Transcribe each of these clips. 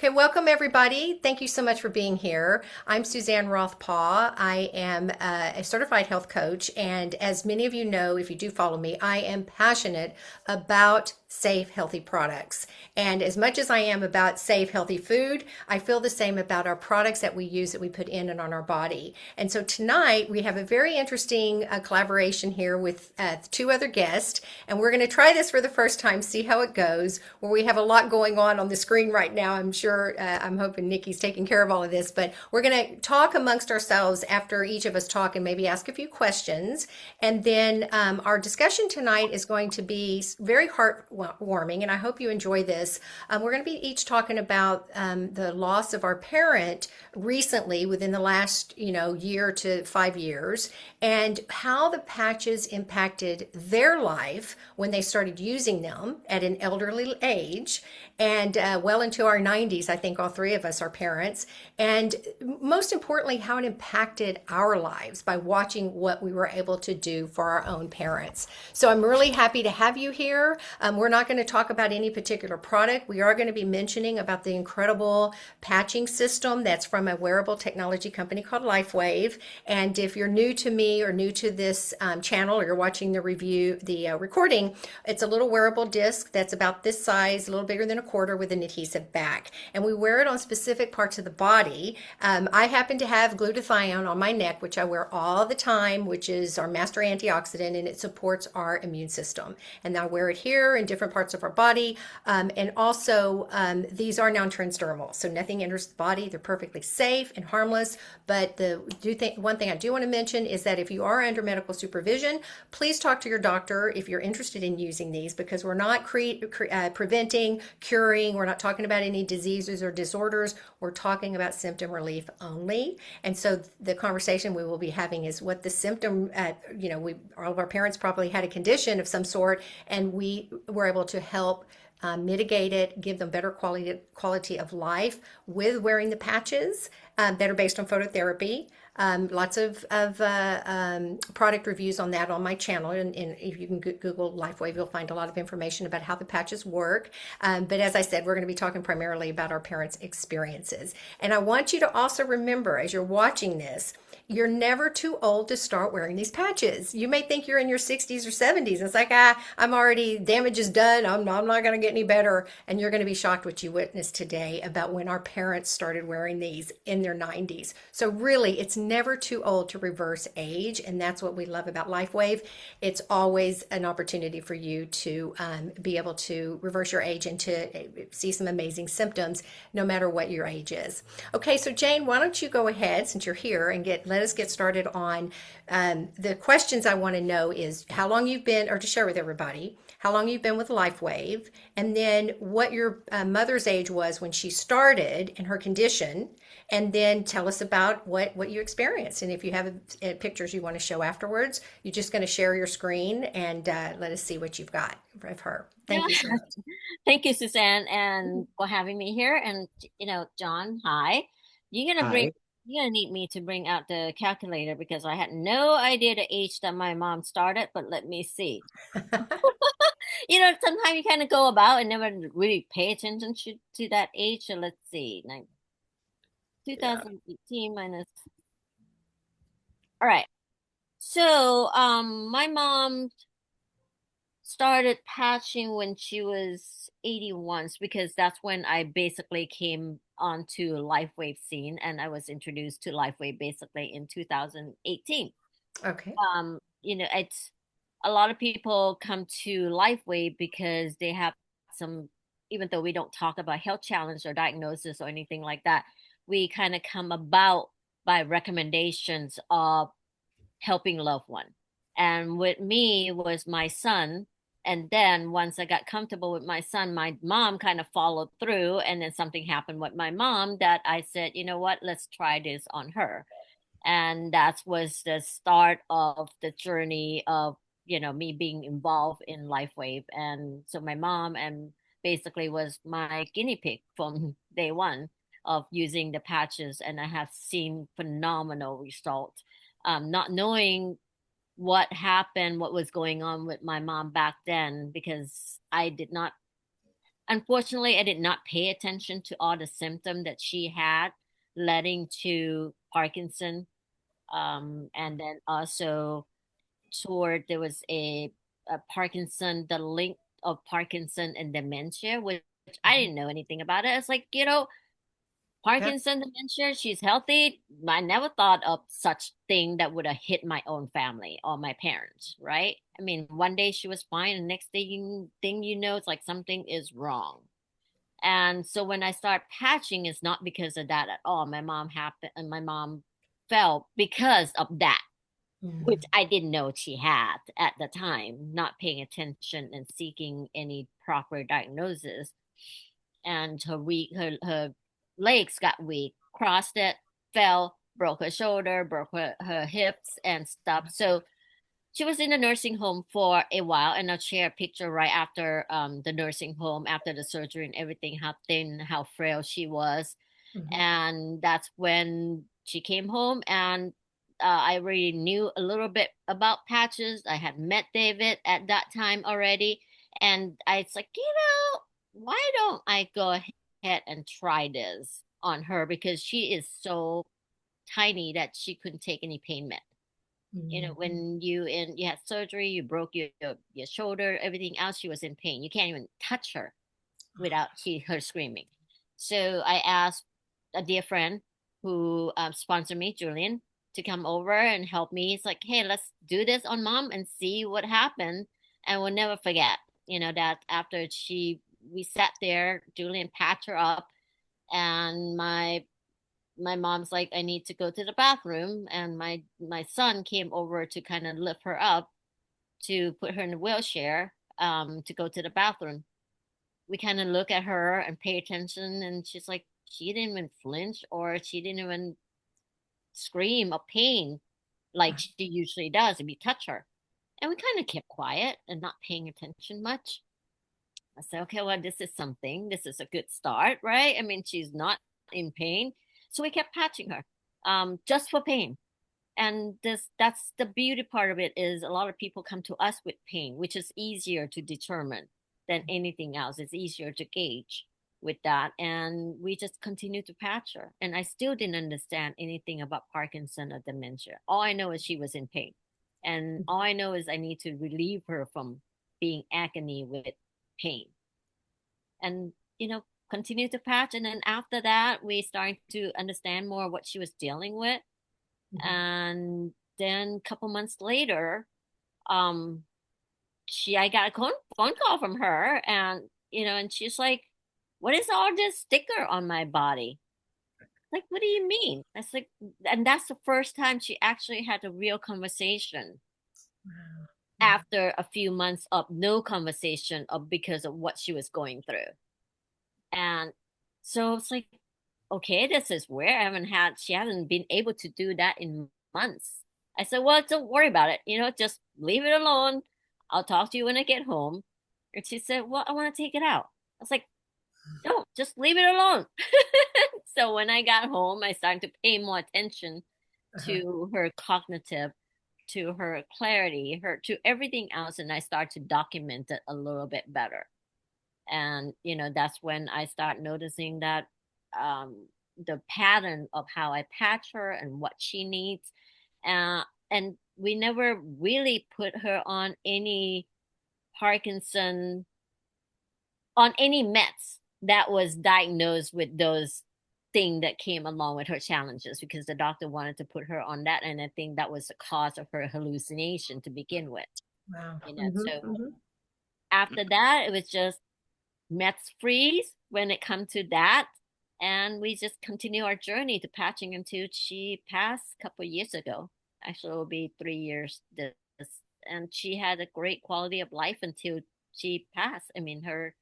Okay, welcome everybody. Thank you so much for being here. I'm Suzanne Roth-Paul. I am a certified health coach, and as many of you know, if you do follow me, I am passionate about safe, healthy products. And as much as I am about safe, healthy food, I feel the same about our products that we use that we put in and on our body. And so tonight we have a very interesting collaboration here with two other guests, and we're going to try this for the first time, see how it goes. Where we have a lot going on the screen right now. I'm sure, I'm hoping Nikki's taking care of all of this, but we're going to talk amongst ourselves after each of us talk and maybe ask a few questions. And then our discussion tonight is going to be very heartwarming, and I hope you enjoy this. We're going to be each talking about the loss of our parent recently within the last, year to 5 years, and how the patches impacted their life when they started using them at an elderly age and well into our 90s. I think all three of us are parents. And most importantly, how it impacted our lives by watching what we were able to do for our own parents. So I'm really happy to have you here. We're not going to talk about any particular product. We are going to be mentioning about the incredible patching system that's from a wearable technology company called Lifewave. And if you're new to me or new to this channel, or you're watching the recording, it's a little wearable disc that's about this size, a little bigger than a quarter, with an adhesive back. And we wear it on specific parts of the body. I happen to have glutathione on my neck, which I wear all the time, which is our master antioxidant, and it supports our immune system. And I wear it here in different parts of our body. And also, these are non-transdermal, so nothing enters the body. They're perfectly safe and harmless. But one thing I do want to mention is that if you are under medical supervision, please talk to your doctor if you're interested in using these, because we're not preventing, curing. We're not talking about any diseases or disorders. We're talking about symptom relief only. And so the conversation we will be having is what the symptom, all of our parents probably had a condition of some sort, and we were able to help mitigate it, give them better quality of life with wearing the patches that are based on phototherapy. Lots of product reviews on that on my channel, and if you can Google Lifewave, you'll find a lot of information about how the patches work. But as I said, we're going to be talking primarily about our parents' experiences. And I want you to also remember, as you're watching this, you're never too old to start wearing these patches. You may think you're in your 60s or 70s. It's like, I'm already, damage is done. I'm not going to get any better. And you're going to be shocked what you witnessed today about when our parents started wearing these in their 90s. So really, it's never too old to reverse age. And that's what we love about Lifewave. It's always an opportunity for you to be able to reverse your age and to see some amazing symptoms, no matter what your age is. Okay, so Jane, why don't you go ahead, since you're here, and let us get started on the questions. I want to know is how long you've been, or to share with everybody, how long you've been with Lifewave, and then what your mother's age was when she started and her condition, and then tell us about what you experienced. And if you have pictures you want to show afterwards, you're just going to share your screen and let us see what you've got of her. Thank you so much. Thank you, Suzanne, and for having me here. And John, hi. You're gonna bring Hi. you're gonna need me to bring out the calculator because I had no idea the age that my mom started, but let me see. Sometimes you kind of go about and never really pay attention to that age. So let's see, like Yeah. 2018 minus. All right. So, my mom started patching when she was 81 because that's when I basically came onto Lifewave scene and I was introduced to Lifewave basically in 2018. Okay. It's a lot of people come to Lifewave because they have some, even though we don't talk about health challenge or diagnosis or anything like that, we kind of come about by recommendations of helping loved one. And with me was my son. And then once I got comfortable with my son, my mom kind of followed through. And then something happened with my mom that I said, you know what, let's try this on her. And that was the start of the journey of, me being involved in Lifewave. And so my mom and basically was my guinea pig from day one of using the patches. And I have seen phenomenal results. Not knowing what happened, what was going on with my mom back then, because unfortunately, I did not pay attention to all the symptoms that she had, leading to Parkinson. And then also toward there was a Parkinson, the link of Parkinson and dementia, which I Mhm. didn't know anything about it. It's like, Yeah. Parkinson dementia, she's healthy. I never thought of such thing that would have hit my own family or my parents, right? I mean, one day she was fine, and next thing you know, it's like something is wrong. And so when I start patching, it's not because of that at all. My mom fell because of that, which Mhm. I didn't know she had at the time, not paying attention and seeking any proper diagnosis. And her legs got weak, crossed it, fell, broke her shoulder, broke her hips and stuff. So she was in a nursing home for a while, and I'll share a picture right after the nursing home, after the surgery and everything, how thin, how frail she was. Mhm. And that's when she came home, and I already knew a little bit about patches. I had met David at that time already, and I was like, why don't I go ahead and try this on her, because she is so tiny that she couldn't take any pain med. Mhm. When you had surgery, you broke your shoulder, everything else, she was in pain. You can't even touch her without her screaming. So I asked a dear friend who sponsored me, Julian, to come over and help me. It's like, hey, let's do this on mom and see what happened. And we'll never forget, that after we sat there, Julian patched her up, and my mom's like, I need to go to the bathroom, and my son came over to kind of lift her up, to put her in a wheelchair, to go to the bathroom. We kind of look at her and pay attention, and she's like, she didn't even flinch, or she didn't even scream of pain like she usually does if you touch her. And we kind of kept quiet and not paying attention much. I said, okay, well, this is something. This is a good start, right? I mean, she's not in pain. So we kept patching her, just for pain. And that's the beauty part of it, is a lot of people come to us with pain, which is easier to determine than anything else. It's easier to gauge with that. And we just continue to patch her. And I still didn't understand anything about Parkinson or dementia. All I know is she was in pain. And all I know is I need to relieve her from being agony with pain. And, continue to patch. And then after that, we started to understand more what she was dealing with. Mhm. And then a couple months later, um I got a phone call from her, and and she's like, what is all this sticker on my body? Like, what do you mean? That's like, and that's the first time she actually had a real conversation Wow. Mhm. after a few months of no conversation, of because of what she was going through. And so it's like, okay, this is weird. She hasn't been able to do that in months. I said, well, don't worry about it. Just leave it alone. I'll talk to you when I get home. And she said, well, I want to take it out. I was like, no, just leave it alone. So when I got home, I started to pay more attention Uh-huh. to her cognitive, to her clarity, to everything else. And I started to document it a little bit better. And that's when I start noticing that, um, the pattern of how I patch her and what she needs. And we never really put her Parkinson on any meds that was diagnosed with those thing that came along with her challenges, because the doctor wanted to put her on that, and I think that was the cause of her hallucination to begin with. Wow. So Mhm. after that, it was just meds freeze when it comes to that. And we just continue our journey to patching until she passed a couple of years ago. Actually, it will be 3 years this, and she had a great quality of life until she passed. I mean, her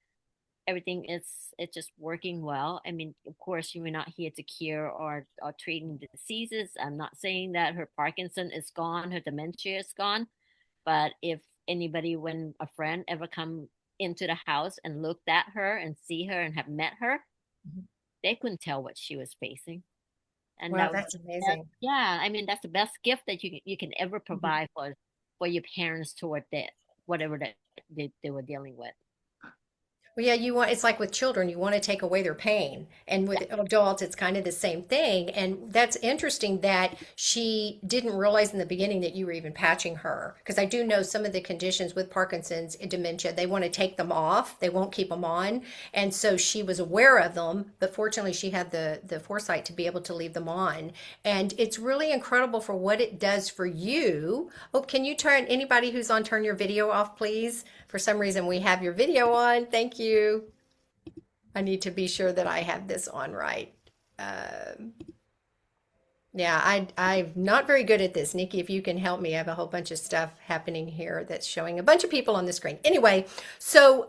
everything is it's just working well. I mean, of course, we're not here to cure or treating diseases. I'm not saying that her Parkinson is gone, her dementia is gone, but if anybody, when a friend ever come into the house and looked at her and see her and have met her, Mhm. they couldn't tell what she was facing. And Wow, that was that's the best, amazing. yeah, I mean, that's the best gift that you can ever Mhm. provide for your parents toward that, whatever that they were dealing with. Well, yeah, you want, it's like with children, you want to take away their pain. And with adults, it's kind of the same thing. And that's interesting that she didn't realize in the beginning that you were even patching her. Because I do know some of the conditions with Parkinson's and dementia, they want to take them off, they won't keep them on. And so she was aware of them, but fortunately, she had the foresight to be able to leave them on. And it's really incredible for what it does for you. Oh, can you turn anybody who's on, turn your video off, please? For some reason, we have your video on. Thank you. I need to be sure that I have this on right. Um, yeah, I'm not very good at this. Nikki, if you can help me, I have a whole bunch of stuff happening here that's showing a bunch of people on the screen. Anyway, so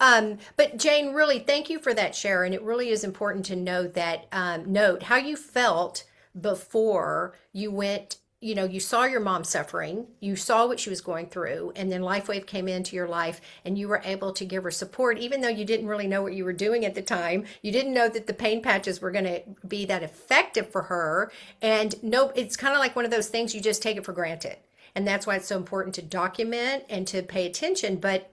but Jane, really, thank you for that share, and it really is important to know that note how you felt before you went. You know, you saw your mom suffering, you saw what she was going through, and then LifeWave came into your life, and you were able to give her support, even though you didn't really know what you were doing at the time. You didn't know that the pain patches were going to be that effective for her, and no, it's kind of like one of those things you just take it for granted. And that's why it's so important to document and to pay attention. But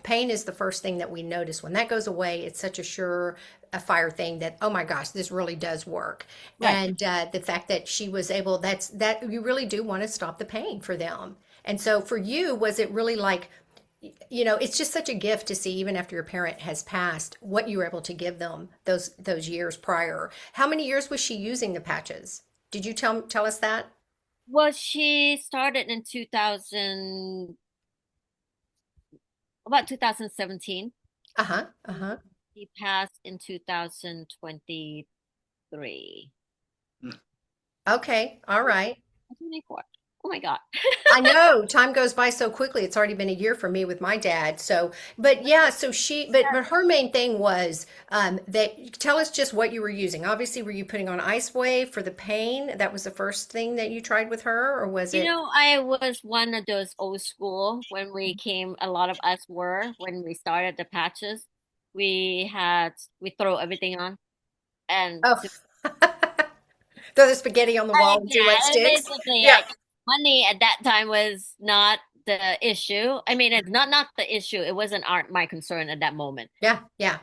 pain is the first thing that we notice. When that goes away, it's such a sure a fire thing that, oh my gosh, this really does work. Right. And the fact that she was able, that's that you really do want to stop the pain for them. And so for you, was it really like, you know, it's just such a gift to see, even after your parent has passed, what you were able to give them those years prior. How many years was she using the patches? Did you tell us that? Well, she started in 2000, about 2017. Uh-huh. Uh-huh. He passed in 2023. Okay. All right. 24. Oh my God. I know time goes by so quickly. It's already been a year for me with my dad. So, but yeah, so but her main thing was that tell us just what you were using. Obviously, were you putting on Ice Wave for the pain? That was the first thing that you tried with her, or was You it? know, I was one of those old school when we came, a lot of us were when we started the patches. We throw everything on and Oh, throw the spaghetti on the wall and see what yeah, sticks. basically, Yeah, money at that time was not the issue. I mean, it's not the issue. It wasn't my concern at that moment. yeah, yeah.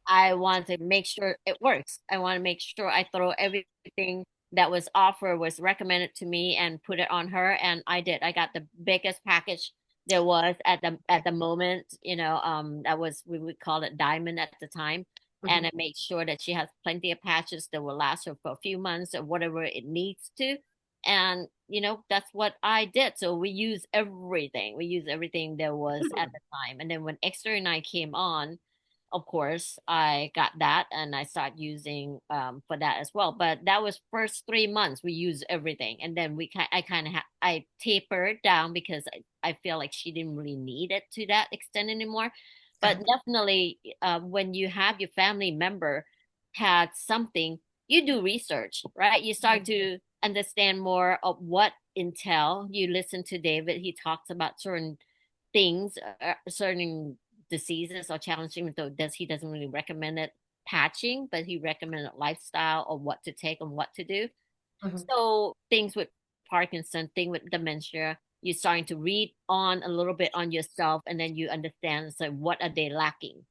I want to make sure it works. I want to make sure I throw everything that was offered, was recommended to me, and put it on her. And I did. I got the biggest package there was at the moment. You know, that was, we would call it diamond at the time. And Mhm. I made sure that she has plenty of patches that will last her for a few months or whatever it needs to. And you know, that's what I did. So we use everything. We use everything there was at the time. And then when Exter and I came on, of course, I got that and I started using for that as well. But that was first 3 months we used everything, and then I kind of I tapered down because I feel like she didn't really need it to that extent anymore. But Uh-huh. definitely, when you have your family member had something, you do research, right? You start Mhm. to understand more of what intel. You listen to David; he talks about certain things, certain diseases or challenging, though he doesn't really recommend it patching, but he recommended lifestyle of what to take and what to do. Mhm. So things with Parkinson, thing with dementia, you're starting to read on a little bit on yourself, and then you understand, so what are they lacking,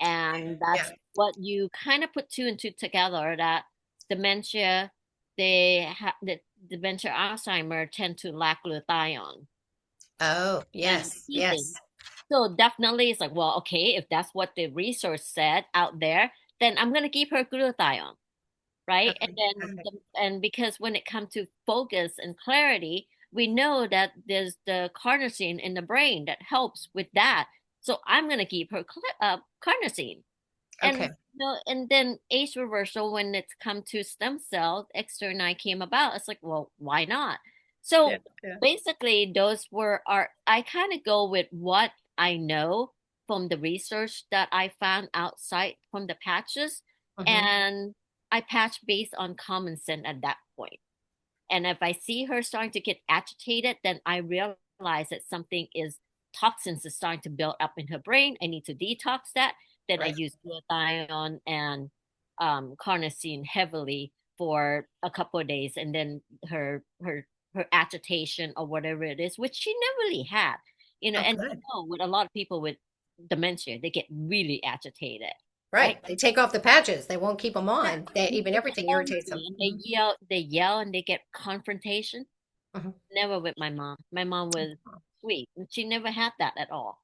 and Yeah. that's what you kind of put two and two together, that dementia, the dementia Alzheimer tend to lack glutathione, Oh, and yes, key thing. yes. So definitely it's like, well, okay, if that's what the research said out there, then I'm gonna keep her glutathione, right? And Okay. then Okay. and because when it comes to focus and clarity, we know that there's the carnosine in the brain that helps with that. So I'm gonna keep her carnosine. And Okay. and then age reversal, when it's come to stem cells, Exter and I came about. It's like, well, why not? Yeah. So Yeah. basically, those were our. I kind of go with what I know from the research that I found outside from the patches, Mhm. and I patch based on common sense at that point. And if I see her starting to get agitated, then I realize that something is toxins is starting to build up in her brain. I need to detox that. Then I Right. use glutathione and carnosine heavily for a couple of days, and then her agitation or whatever it is, which she never really had, you know. Oh, And I good. know with a lot of people with dementia, they get really agitated, right? Right. They take off the patches. They won't keep them Yeah, on. They and even they get everything irritates them. angry and they yell and they get confrontation. Mhm. Never with my mom. My mom was sweet, and she never had that at all.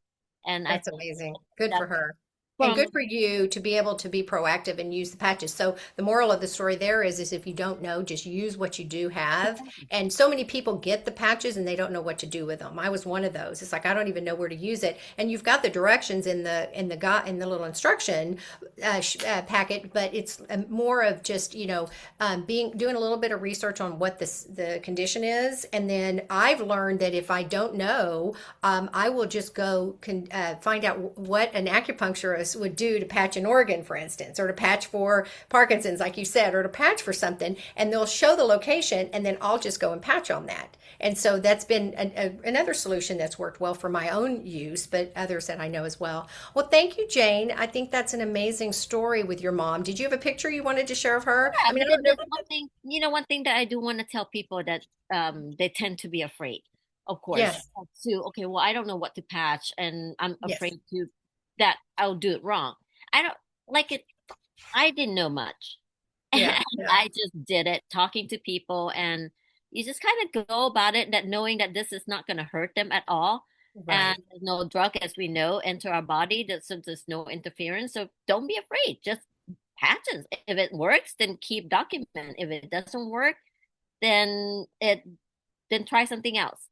And I That's think amazing. Good for that's her. And good from for you to be able to be proactive and use the patches. So the moral of the story there is if you don't know, just use what you do have. And so many people get the patches and they don't know what to do with them. I was one of those. It's like I don't even know where to use it. And you've got the directions in the little instruction packet, but it's more of just being doing a little bit of research on what the condition is, and then I've learned that if I don't know, I will just go find out what an acupuncturist would do to patch an organ, for instance, or to patch for Parkinson's, like you said, or to patch for something, and they'll show the location, and then I'll just go and patch on that. And so that's been another solution that's worked well for my own use, but others that I know as well. Well, thank you, Jane. I think that's an amazing story with your mom. Did you have a picture you wanted to share of her? I yeah, mean, but I don't know. there's one thing, one thing that I do want to tell people that they tend to be afraid, of course, Yes, to okay, well, I don't know what to patch and I'm yes, afraid to that I'll do it wrong. I don't like it. I didn't know much. yeah, And yeah, I just did it, talking to people, and you just kind of go about it that knowing that this is not going to hurt them at all. And right. there's no drug, as we know, enter our body. So there's no interference. So don't be afraid. Just patches. If it works, then keep document. If it doesn't work, then it then try something else.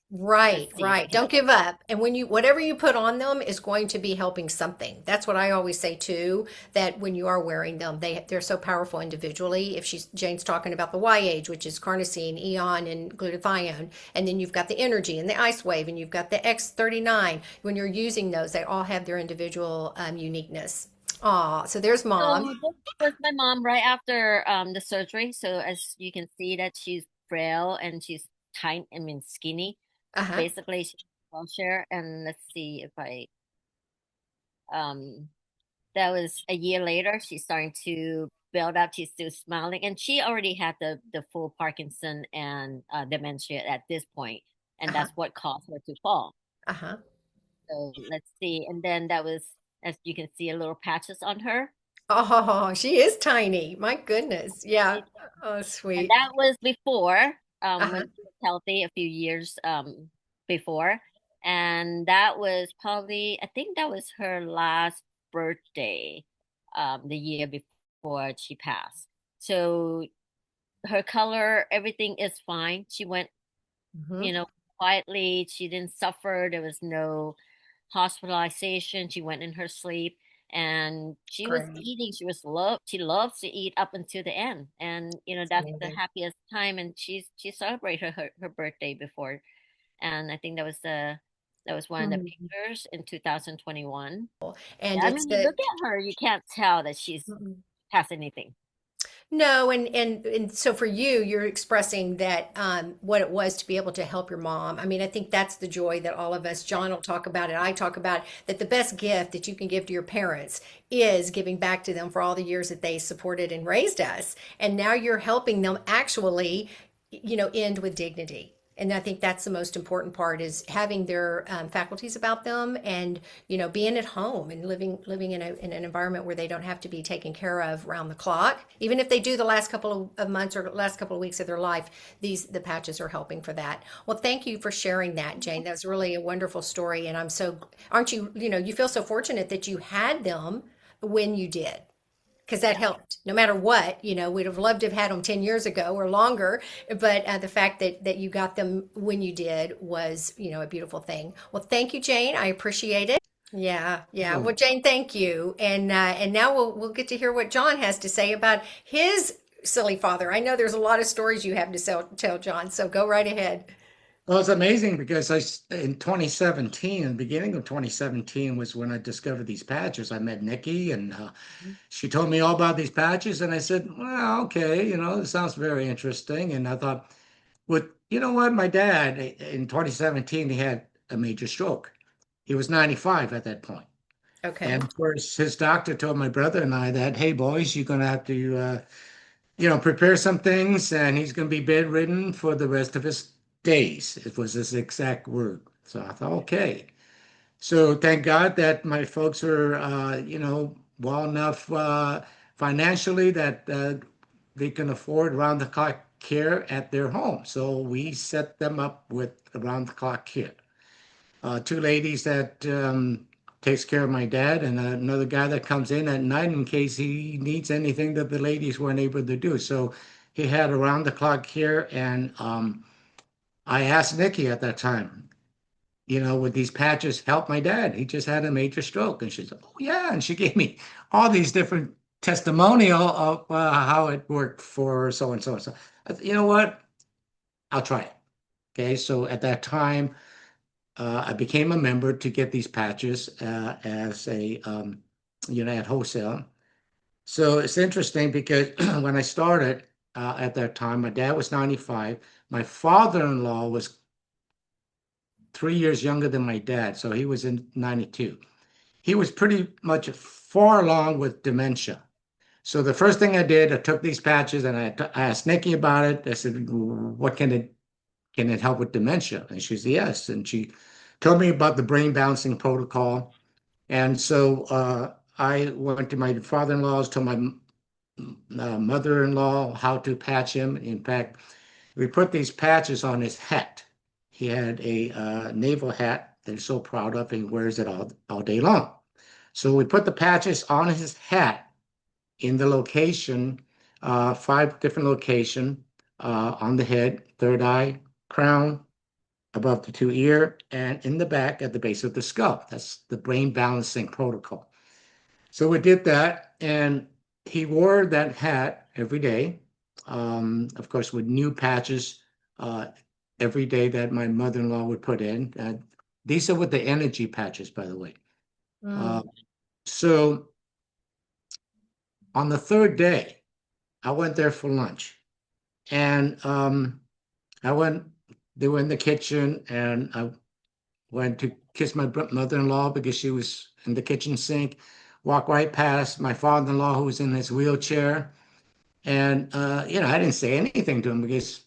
Right, Let's see if it right. can Don't work. give up. And when you, whatever you put on them is going to be helping something. That's what I always say too, that when you are wearing them, they're so powerful individually. If Jane's talking about the Y-age, which is carnosine, eon, and glutathione, and then you've got the energy and the ice wave, and you've got the X39. When you're using those, they all have their individual uniqueness. Aw, so there's mom. So this was my mom right after the surgery. So as you can see that she's frail and she's tight, I mean skinny. Uh-huh. Basically she's a wheelchair. And let's see if I um that was a year later. She's starting to build up. She's still smiling, and she already had the full Parkinson and dementia at this point, and Uh-huh. that's what caused her to fall. Uh-huh. So let's see, and then that was, as you can see, a little patches on her. Oh, she is tiny. My goodness. Yeah. Oh, And sweet. that was before when Uh-huh. she was healthy, a few years before. And that was probably, I think that was her last birthday, the year before she passed. So her color, everything is fine. She went, Hmm. you know, quietly. She didn't suffer. There was no hospitalization. She went in her sleep, and she was Great. eating. She loves to eat up until the end. And It's that's the amazing. happiest time. And she celebrated her birthday before. And I think that was one of the Mhm. pictures in 2021. And Yeah, I it's mean, you the look at her, you can't tell that she's mm-mm. has anything. No, and so for you, you're expressing that what it was to be able to help your mom. I mean, I think that's the joy that all of us, John will talk about it, I talk about, that the best gift that you can give to your parents is giving back to them for all the years that they supported and raised us. And now you're helping them actually, end with dignity. And I think that's the most important part is having their faculties about them, and being at home and living in an environment where they don't have to be taken care of round the clock. Even if they do the last couple of months or last couple of weeks of their life, the patches are helping for that. Well, thank you for sharing that, Jane. That was really a wonderful story, and I'm so, aren't you, you feel so fortunate that you had them when you did, because that Yeah. helped. No matter what, we'd have loved to have had them 10 years ago or longer, but the fact that you got them when you did was, a beautiful thing. Well, thank you, Jane. I appreciate it. Yeah, yeah. Well, Oh, Jane, thank you. And now we'll get to hear what John has to say about his silly father. I know there's a lot of stories you have to tell, John, so go right ahead. well, it's amazing because in 2017, in the beginning of 2017 was when I discovered these patches. I met Nikki and she told me all about these patches. And I said, well, okay, this sounds very interesting. And I thought, well, you know what? My dad in 2017, he had a major stroke. He was 95 at that point. Okay. And of course, his doctor told my brother and I that, hey, boys, you're going to have to prepare some things, and he's going to be bedridden for the rest of his days. It was his exact word. So I thought, okay. So thank God that my folks are, well enough financially that they can afford round-the-clock care at their home. So we set them up with around-the-clock care. Two ladies that takes care of my dad, and another guy that comes in at night in case he needs anything that the ladies weren't able to do. So he had around-the-clock care, and I asked Nikki at that time, would these patches help my dad? He just had a major stroke. And she said, oh, yeah. And she gave me all these different testimonial of how it worked for so and so and so. I said, you know what? I'll try it. Okay. So at that time, I became a member to get these patches as at wholesale. So it's interesting because when I started at that time, my dad was 95. My father-in-law was 3 years younger than my dad. So he was in 92. He was pretty much far along with dementia. So the first thing I did, I took these patches and I asked Nikki about it. I said, what can it help with dementia? And she said, yes. And she told me about the brain balancing protocol. And so I went to my father-in-law's, told my mother-in-law how to patch him. In fact, we put these patches on his hat. He had a naval hat that he's so proud of. He wears it all day long. So we put the patches on his hat in the location, 5 different location on the head, third eye, crown, above the two ear, and in the back at the base of the skull. That's the brain balancing protocol. So we did that, and he wore that hat every day, of course, with new patches every day that my mother-in-law would put in. These are with the energy patches, by the way. Uh, Mm. so on the third day, I went there for lunch, and I went. They were in the kitchen, and I went to kiss my mother-in-law because she was in the kitchen sink. Walked right past my father-in-law who was in his wheelchair, and I didn't say anything to him because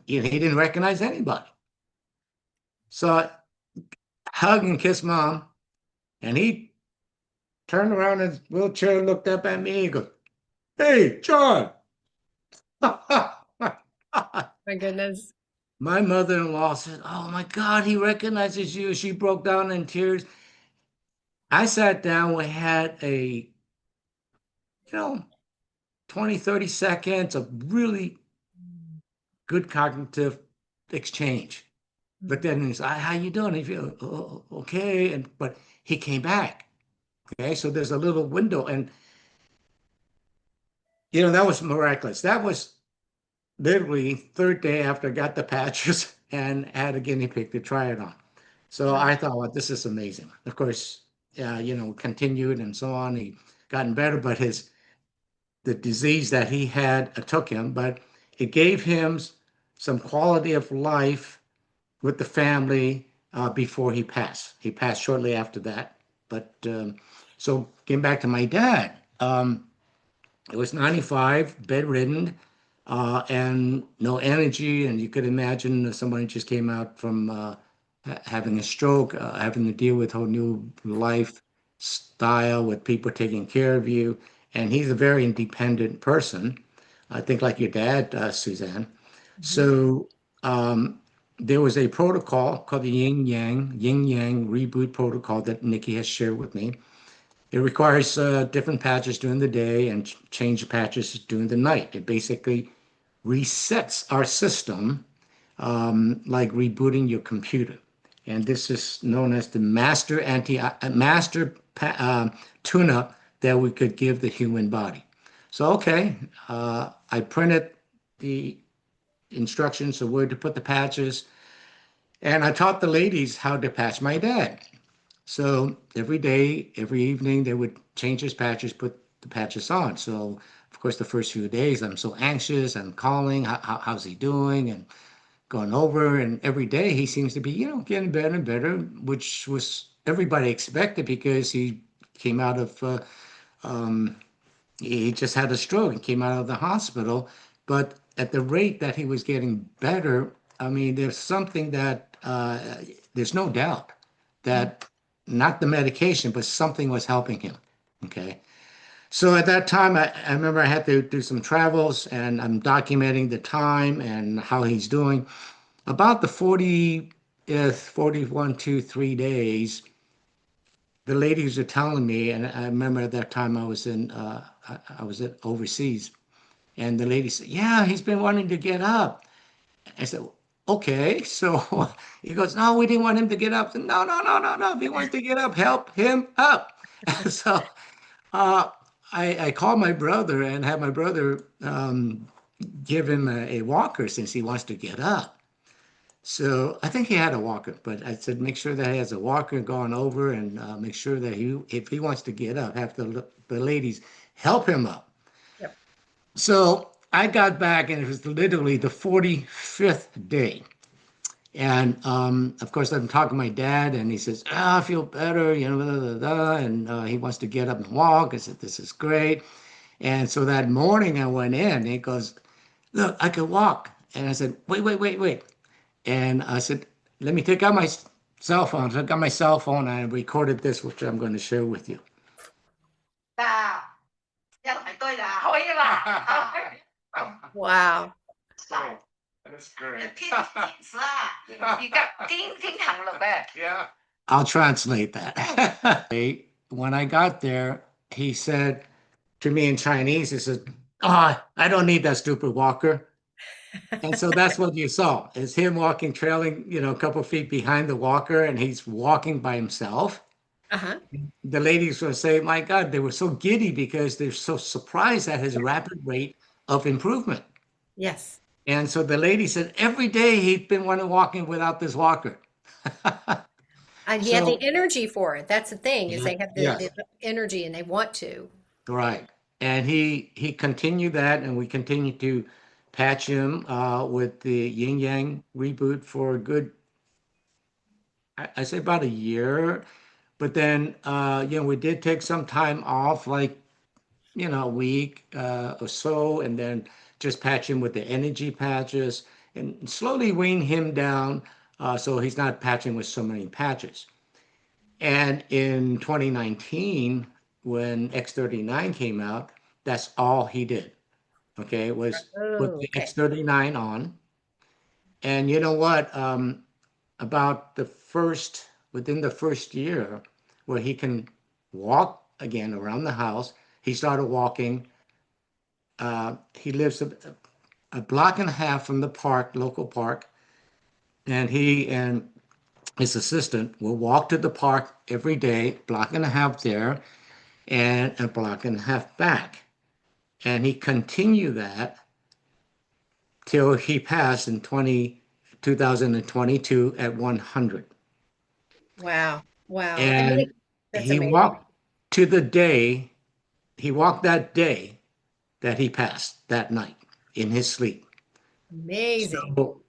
he didn't recognize anybody. So I hugged and kissed mom, and he turned around in his wheelchair, looked up at me, and goes, "Hey, John." My goodness. My mother-in-law said, "Oh my God, he recognizes you." She broke down in tears. I sat down, we had a, you know, 20, 30 seconds of really good cognitive exchange. But then he's, how you doing? He feel okay. But he came back. Okay. So there's a little window. And, that was miraculous. That was literally third day after I got the patches and had a guinea pig to try it on. So Wow. I thought, well, this is amazing. Of course, continued and so on. He gotten better, but the disease that he had took him, but it gave him some quality of life with the family before he passed. He passed shortly after that. But so getting back to my dad, it was 95, bedridden, and no energy. And you could imagine somebody just came out from having a stroke, having to deal with whole new lifestyle with people taking care of you. And he's a very independent person, I think, like your dad, Suzanne. Mhm. So there was a protocol called the Yin Yang reboot protocol that Nikki has shared with me. It requires different patches during the day and change patches during the night. It basically resets our system like rebooting your computer. And this is known as the master tune-up that we could give the human body. So, okay, I printed the instructions of where to put the patches, and I taught the ladies how to patch my dad. So every day, every evening, they would change his patches, put the patches on. So, of course, the first few days, I'm so anxious. I'm calling, how's he doing? And going over. And every day, he seems to be, getting better and better, which was everybody expected because he came out of, he just had a stroke and came out of the hospital. But at the rate that he was getting better, I mean, there's something that, there's no doubt Mhm. that not the medication, but something was helping him. Okay. So at that time, I remember I had to do some travels and I'm documenting the time and how he's doing. About the 40th, 41, 2, 3 days, the ladies were telling me, and I remember at that time I was at overseas, and the lady said, "Yeah, he's been wanting to get up." I said, "Okay." So he goes, "No, we didn't want him to get up." I said, "No, no, no, no, no. If he wants to get up, help him up." So uh, I called my brother and had my brother give him a walker since he wants to get up. So I think he had a walker, but I said make sure that he has a walker going over and make sure that if he wants to get up, have the ladies help him up. Yep. So I got back and it was literally the 45th day. And of course, I'm talking to my dad, and he says, I feel better, blah, blah, blah, and he wants to get up and walk. I said, this is great. And so that morning I went in, and he goes, look, I can walk. And I said, wait, wait, wait, wait. And I said, let me take out my cell phone. So I got my cell phone, and I recorded this, which I'm going to share with you. Wow. That's great. Yeah. I'll translate that. When I got there, he said to me in Chinese, he said, "Oh, I don't need that stupid walker." And so that's what you saw is him walking, trailing, a couple feet behind the walker, and he's walking by himself. Uh-huh. The ladies were saying, my God, they were so giddy because they're so surprised at his rapid rate of improvement. Yes. And so the lady said every day he'd been walking without this walker. And he had the So, energy for it. That's the thing, is they have the yes, energy and they want to. right. And he continued that, and we continued to patch him with the Yin Yang reboot for a good, I say about a year. But then, we did take some time off, like, a week or so, and then just patch him with the energy patches and slowly wean him down so he's not patching with so many patches. And in 2019, when X39 came out, that's all he did. Okay, was put Oh, the okay. X39 on. And you know what? About within the first year, where he can walk again around the house, he started walking. He lives a block and a half from the park, local park, and he and his assistant will walk to the park every day, block and a half there, and a block and a half back. And he continued that till he passed in 2022 at 100. Wow. Wow. I mean, And that's he amazing. walked to the day, he walked that day that he passed that night in his sleep. Amazing. So,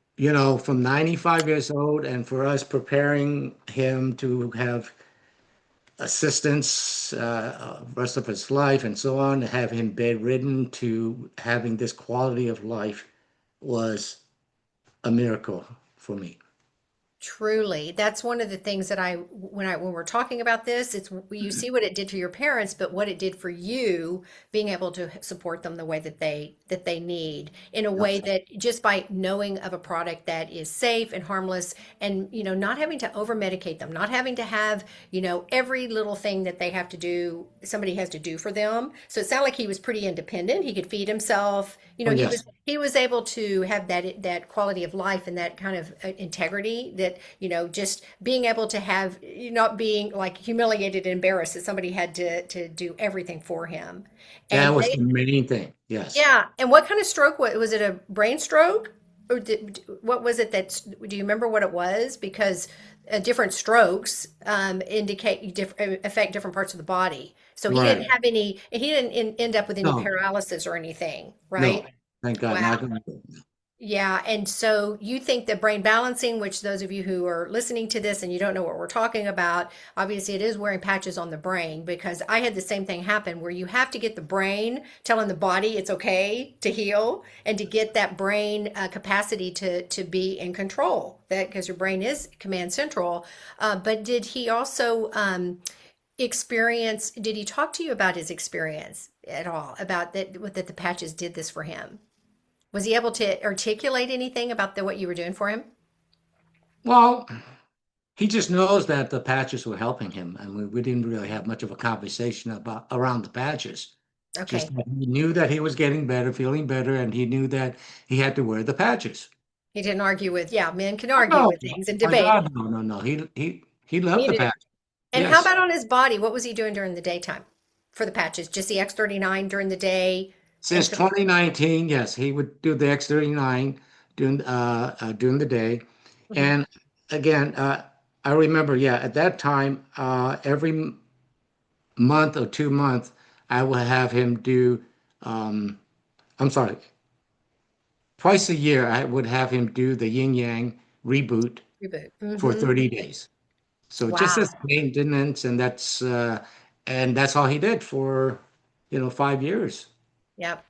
from 95 years old, and for us preparing him to have assistance rest of his life and so on, to have him bedridden to having this quality of life was a miracle for me. Truly, that's one of the things that when we're talking about this, it's you see what it did to your parents, but what it did for you, being able to support them the way that they need, in a way Absolutely. that just by knowing of a product that is safe and harmless, and not having to over medicate them, not having to have every little thing that they have to do, somebody has to do for them. So it sounded like he was pretty independent. He could feed himself. Oh, He yes. was able to have that quality of life and that kind of integrity that just being able to have, not being like humiliated and embarrassed that somebody had to do everything for him. That And was the main thing. Yes. yeah, and what kind of stroke was it? A brain stroke? Or what was it do you remember what it was? Because different strokes affect different parts of the body. So Right. he didn't end up with any No, paralysis or anything, no. right? Thank God. Wow. Not gonna. Yeah, and so you think that brain balancing, which those of you who are listening to this and you don't know what we're talking about, obviously it is wearing patches on the brain because I had the same thing happen where you have to get the brain telling the body it's okay to heal and to get that brain capacity to be in control. That because your brain is command central. But did he also experience? Did he talk to you about his experience at all about that the patches did this for him? Was he able to articulate anything about what you were doing for him? Well, he just knows that the patches were helping him, and we didn't really have much of a conversation about around the patches. Just Okay. that he knew that he was getting better, feeling better, and he knew that he had to wear the patches. He didn't argue with, yeah, men can Oh, argue no, with things and my debate. God, no, no, no. He loved He the did. patches. And how Yes. about on his body? What was he doing during the daytime for the patches? Just the X39 during the day and Since for 2019, yes, he would do the X39 during the day. Mhm. And again, I remember, yeah, at that time, every month or 2 months, I would have him do, um, I'm sorry, twice a year, I would have him do the yin yang reboot Reboot. for Hmm. 30 days. So just as Wow. maintenance, and that's all he did for 5 years. Yep.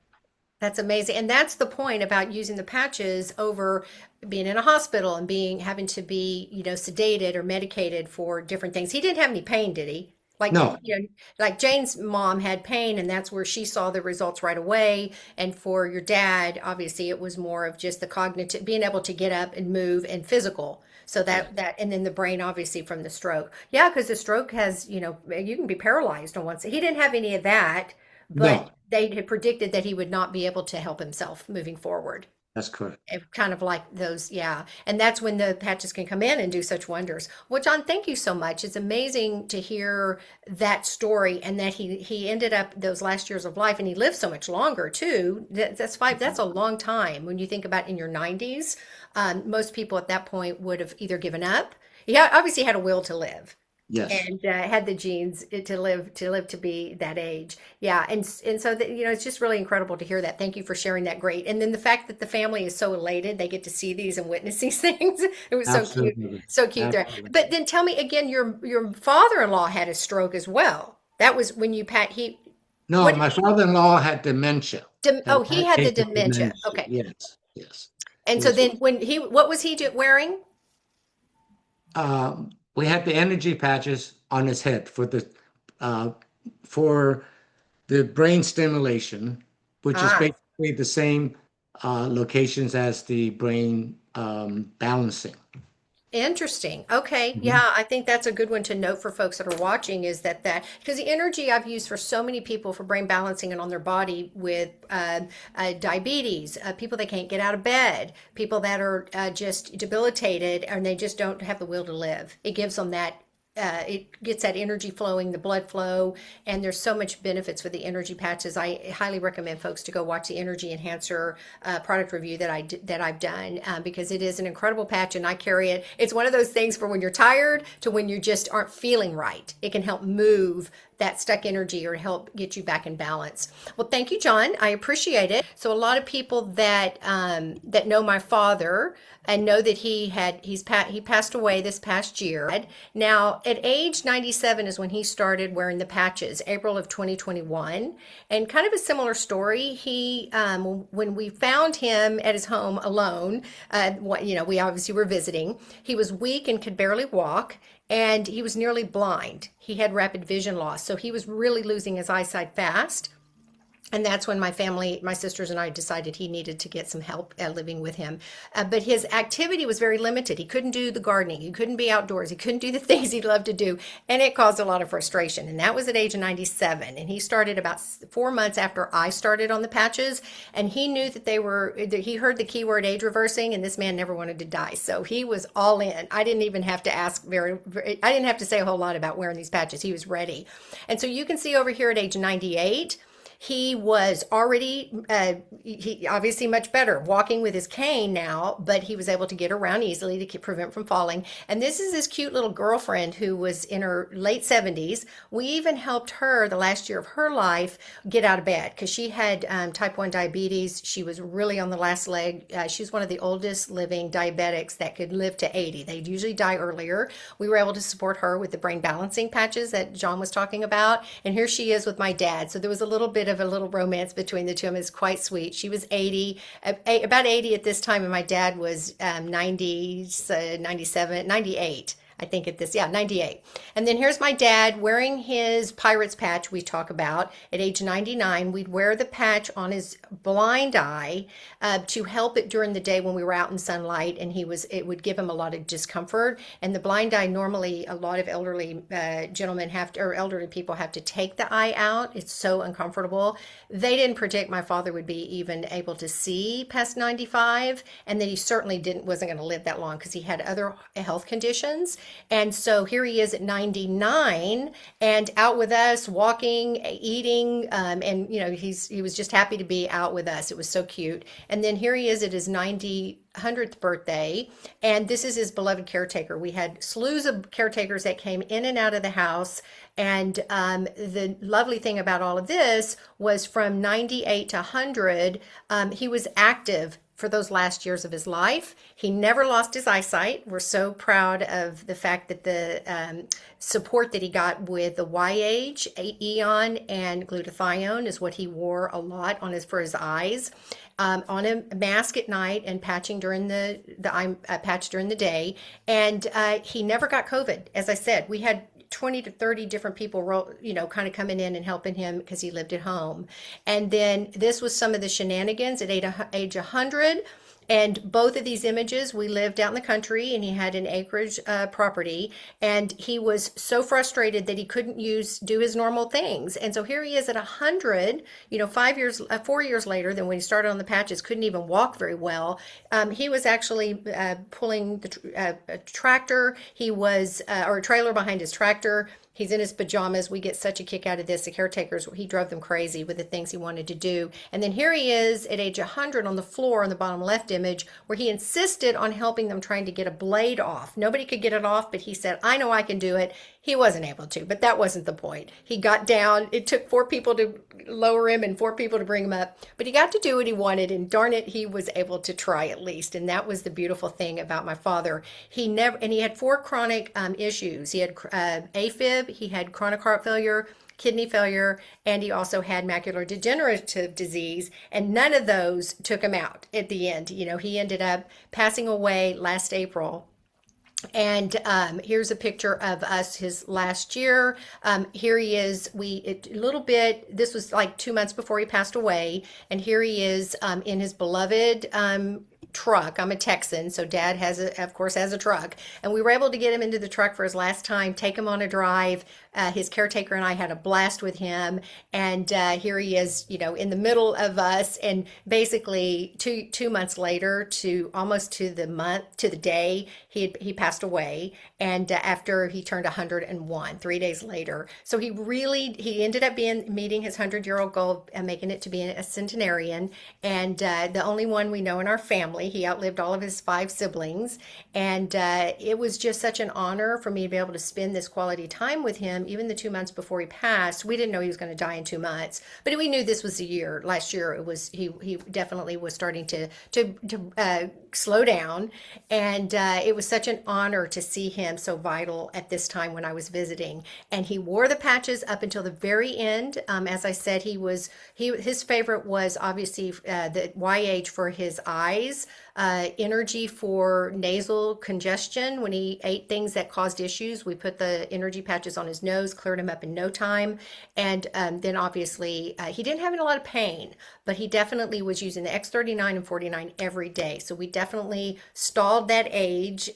That's amazing. And that's the point about using the patches over being in a hospital and having to be, sedated or medicated for different things. He didn't have any pain, did he? Like, No, like Jane's mom had pain and that's where she saw the results right away. And for your dad, obviously it was more of just the cognitive, being able to get up and move and physical. So yeah, and then the brain obviously from the stroke. Yeah, because the stroke has, you can be paralyzed on one side. He didn't have any of that, but no, they had predicted that he would not be able to help himself moving forward. that's correct. Kind of like those, yeah. And that's when the patches can come in and do such wonders. Well, John, thank you so much. It's amazing to hear that story and that he ended up those last years of life and he lived so much longer too. That's five, that's a long time when you think about in your 90s. Most people at that point would have either given up. He obviously had a will to live Yes, and had the genes to live to be that age. Yeah, and so that it's just really incredible to hear that. Thank you for sharing that. Great, and then the fact that the family is so elated they get to see these and witness these things. It was absolutely, so cute there. absolutely. But then tell me again, your father-in-law had a stroke as well. That was when you pat he No, what my father-in-law had dementia. oh he had the Basic dementia. dementia. Okay, Yes, yes. and He so was. then when what was he wearing? We had the energy patches on his head uh, for the brain stimulation, which is Ah. basically the same locations as the brain balancing. Interesting. Okay. Mhm. Yeah, I think that's a good one to note for folks that are watching is that because the energy I've used for so many people for brain balancing and on their body with diabetes, people that can't get out of bed, people that are just debilitated and they just don't have the will to live. It gives them that. It gets that energy flowing, the blood flow, and there's so much benefits with the energy patches. I highly recommend folks to go watch the Energy Enhancer product review that I've done because it is an incredible patch, and I carry it. It's one of those things for when you're tired to when you just aren't feeling right. It can help move that stuck energy or help get you back in balance. Well, thank you, John. I appreciate it. So a lot of people that know my father and know that he passed away this past year. Now, at age 97 is when he started wearing the patches, April of 2021. And kind of a similar story. When we found him at his home alone, we obviously were visiting. He was weak and could barely walk, and he was nearly blind. He had rapid vision loss, so he was really losing his eyesight fast. And that's when my sisters and I decided he needed to get some help living with him. But his activity was very limited. He couldn't do the gardening. He couldn't be outdoors. He couldn't do the things he'd love to do. And it caused a lot of frustration. And that was at age of 97. And he started about 4 months after I started on the patches. And he knew that he heard the keyword age reversing, and this man never wanted to die. So he was all in. I didn't even have to I didn't have to say a whole lot about wearing these patches. He was ready. And so you can see over here at age 98, He was already, he obviously much better walking with his cane now, but he was able to get around easily to prevent from falling. And this is his cute little girlfriend who was in her late 70s. We even helped her the last year of her life get out of bed because she had type 1 diabetes. She was really on the last leg. She's one of the oldest living diabetics that could live to 80. They usually die earlier. We were able to support her with the brain balancing patches that John was talking about. And here she is with my dad. So there was a little bit of a little romance between the two of them. It's quite sweet. She was 80, about 80 at this time, and my dad was 90, 97, 98. I think at this, yeah, 98. And then here's my dad wearing his Pirates patch we talk about at age 99. We'd wear the patch on his blind eye to help it during the day when we were out in sunlight, and it would give him a lot of discomfort. And the blind eye, normally a lot of elderly gentlemen or elderly people have to take the eye out. It's so uncomfortable. They didn't predict my father would be even able to see past 95, and that he certainly wasn't going to live that long because he had other health conditions. And so here he is at 99 and out with us, walking, eating, and he was just happy to be out with us. It was so cute. And then here he is at his 100th birthday, and this is his beloved caretaker. We had slews of caretakers that came in and out of the house, and the lovely thing about all of this was from 98 to 100, he was active for those last years of his life. He never lost his eyesight. We're so proud of the fact that the support that he got with the Y-age, Eon, and glutathione is what he wore a lot for his eyes. On a mask at night and patching during the eye patch during the day. And he never got COVID. As I said, we had 20 to 30 different people, kind of coming in and helping him because he lived at home. And then this was some of the shenanigans at age 100. And both of these images, we lived out in the country, and he had an acreage property, and he was so frustrated that he couldn't do his normal things. And so here he is at 100, 4 years later than when he started on the patches, couldn't even walk very well. He was actually pulling a tractor. He was, or a trailer behind his tractor. He's in his pajamas. We get such a kick out of this. The caretakers, he drove them crazy with the things he wanted to do. And then here he is at age 100 on the floor on the bottom left image, where he insisted on helping them trying to get a blade off. Nobody could get it off, but he said, I know I can do it. He wasn't able to, but that wasn't the point. He got down. It took 4 people to lower him and 4 people to bring him up, but he got to do what he wanted, and darn it, he was able to try at least. And that was the beautiful thing about my father. He had 4 chronic issues. He had AFib, he had chronic heart failure, kidney failure, and he also had macular degenerative disease, and none of those took him out at the end. He ended up passing away last April. And here's a picture of us his last year. Here he is. This was like 2 months before he passed away. And here he is in his beloved truck. I'm a Texan, so Dad of course has a truck, and we were able to get him into the truck for his last time, take him on a drive. His caretaker and I had a blast with him, and here he is, in the middle of us. And basically, two months later, to almost to the day, he passed away. And after he turned 101, 3 days later, so he ended up meeting his 100-year-old goal and making it to be a centenarian, and the only one we know in our family. He outlived all of his 5 siblings, and it was just such an honor for me to be able to spend this quality time with him. Even the 2 months before he passed, we didn't know he was going to die in 2 months, but we knew this was the year. Last year, it was he definitely was starting to slow down, and it was such an honor to see him so vital at this time when I was visiting. And he wore the patches up until the very end. As I said, his favorite was obviously the Y-age for his eyes, energy for nasal congestion. When he ate things that caused issues, we put the energy patches on his nose, cleared him up in no time. And then obviously he didn't have a lot of pain, but he definitely was using the X39 and 49 every day. So we definitely stalled that age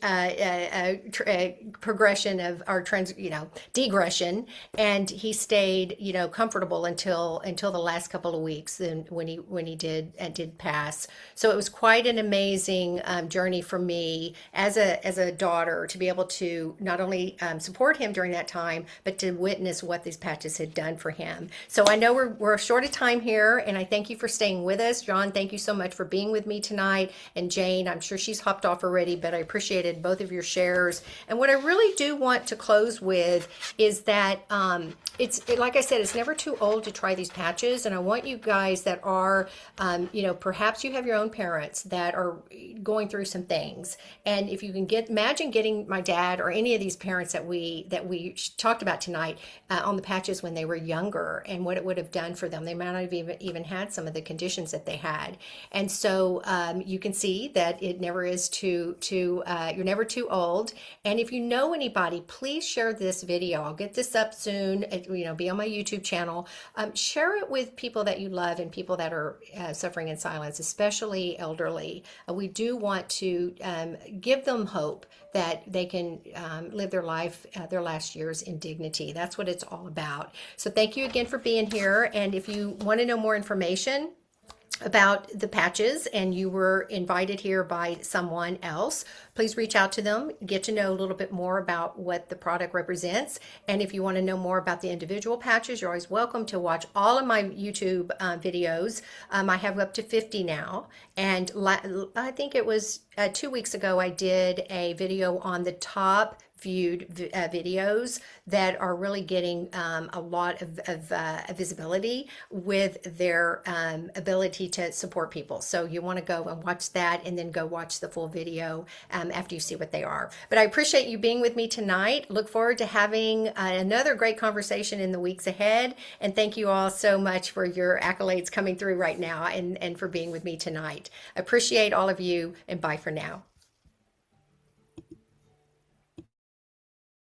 progression of our degression, and he stayed, comfortable until the last couple of weeks, and when he did pass. So it was quite an amazing journey for me as a daughter to be able to not only support him during that time, but to witness what these patches had done for him. So I know we're short of time here, and I thank you for staying with us. John, thank you so much for being with me tonight. And Jane, I'm sure she's hopped off already, but I appreciated both of your shares. And what I really do want to close with is that like I said, it's never too old to try these patches. And I want you guys that are, perhaps you have your own parents that are going through some things. And if you can imagine getting my dad or any of these parents that we talked about tonight on the patches when they were younger, and what it would have done for them. They might not have even had some of the conditions that they had. And so you can see that it never is you're never too old. And if you know anybody, please share this video. I'll get this up soon. Be on my YouTube channel. Share it with people that you love and people that are suffering in silence, especially elderly. We do want to give them hope that they can live their life, their last years in dignity. That's what it's all about. So thank you again for being here. And if you want to know more information about the patches and you were invited here by someone else, please reach out to them, get to know a little bit more about what the product represents. And if you want to know more about the individual patches, you're always welcome to watch all of my YouTube videos. I have up to 50 now. And I think it was 2 weeks ago, I did a video on the top viewed videos that are really getting a lot of visibility with their ability to support people. So you want to go and watch that, and then go watch the full video after you see what they are. But I appreciate you being with me tonight. Look forward to having another great conversation in the weeks ahead. And thank you all so much for your accolades coming through right now, and for being with me tonight. I appreciate all of you, and bye for now.